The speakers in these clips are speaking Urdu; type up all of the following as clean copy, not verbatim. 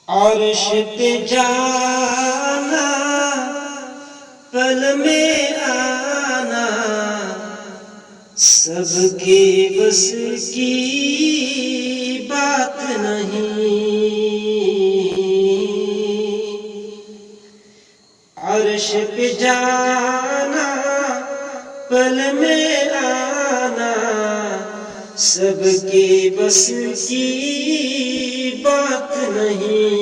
عرش پہ جانا، پل میں آنا، سب کے بس کی بات نہیں۔ عرش پہ جانا، پل میں آنا، سب کے بس کی بات نہیں۔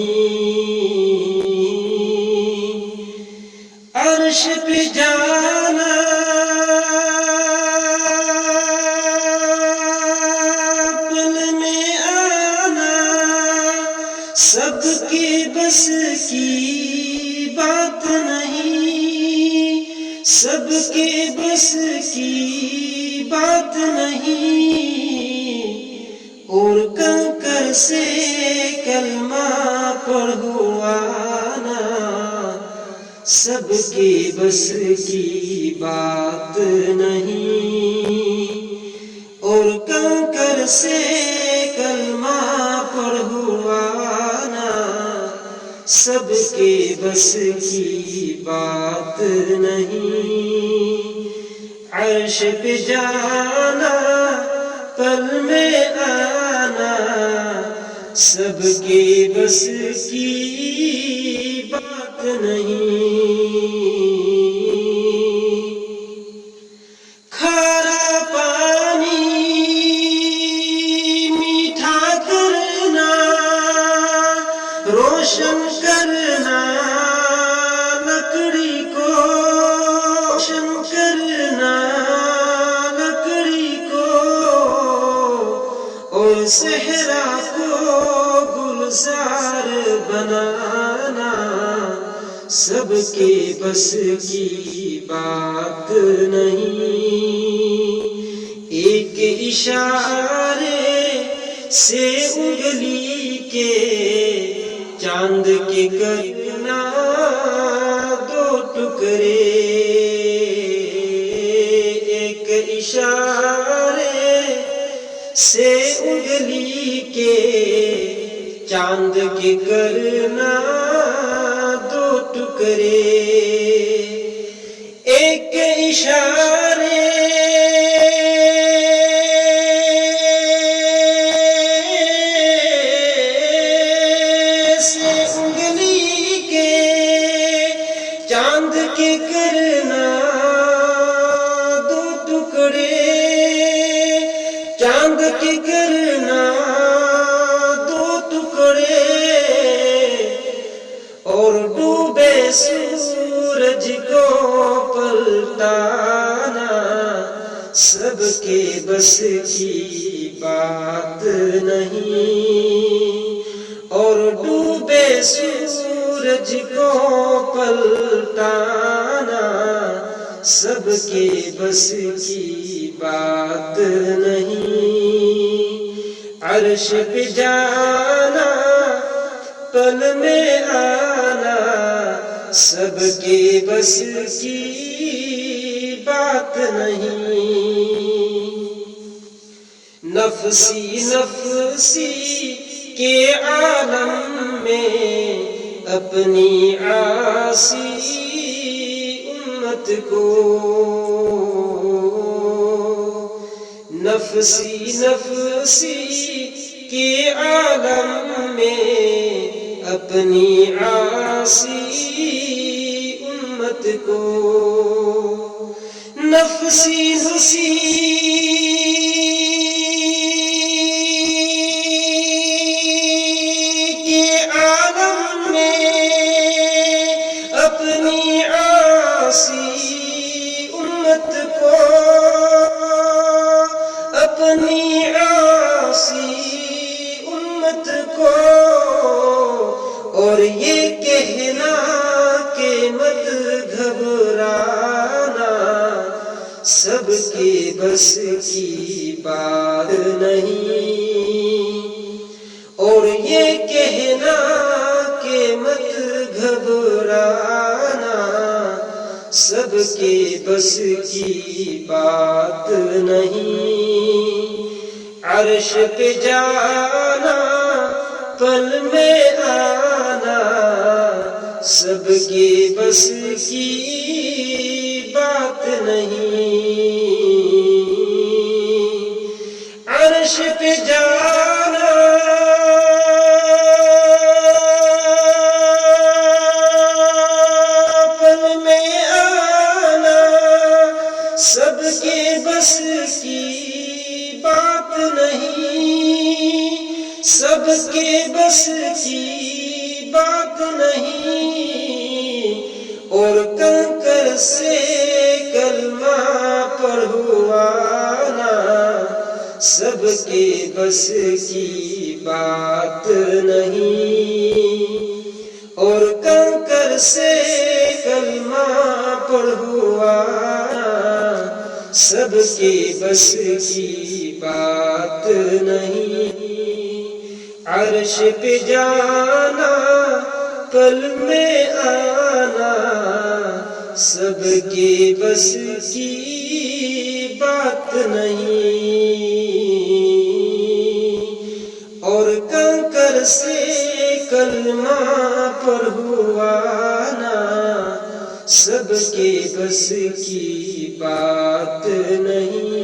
عرش پہ جانا، پل میں آنا، سب کے بس کی بات نہیں، سب کے بس کی بات نہیں۔ اور کنکر سے کلمہ پڑھوانا، سب کے بس کی بات نہیں۔ اور کنکر سے کلمہ پڑھوانا، سب کے بس کی بات نہیں۔ عرش پہ جانا، پل میں آنا، سب کے بس کی بات نہیں۔ کھارا پانی میٹھا کرنا، روشن کرنا لکڑی کو، روشن کرنا لکڑی کو، اور صحرا کو گلزار بنانا، سب کے بس کی بات نہیں۔ ایک اشارے سے انگلی کے چاند کے کرنا دو ٹکڑے، ایک اشارے سے انگلی کے چاند کے کرنا دو ٹکڑے، ایک اشارے سے انگلی کے چاند کے کرنا دو ٹکڑے، چاند کے کرنا دو ٹکڑے، اور ڈوبے سورج کو پلٹانا، سب کے بس کی بات نہیں۔ اور ڈوبے سورج کو پلٹانا، سب کے بس کی بات نہیں۔ عرش پہ جانا، پل میں آنا، سب کے بس کی بات نہیں۔ نفسی نفسی کے عالم میں اپنی عاصی امت کو، نفسی نفسی کے عالم میں اپنی عاصی امت کو، نفسی نفسی کے عالم میں اپنی عاصی امت کو، اپنی عاصی امت کو، اور یہ کہنا کہ مت گھبرانا، سب کے بس کی بات نہیں۔ اور یہ کہنا کہ مت گھبرانا، سب کے بس کی بات نہیں۔ عرش پہ جانا، پل میں آنا سب کے بس کی بات نہیں، عرش پہ جانا پل میں آنا سب کے بس کی بات نہیں، سب کے بس کی بات نہیں، اور کنکر سے کلمہ پڑھوانا سب کے بس کی بات نہیں، اور کنکر سے کلمہ پڑھوانا سب کے بس کی بات نہیں، عرش پہ جانا پل میں آنا سب کے بس کی بات نہیں، اور کنکر سے کلمہ پڑھوانا سب کے بس کی بات نہیں۔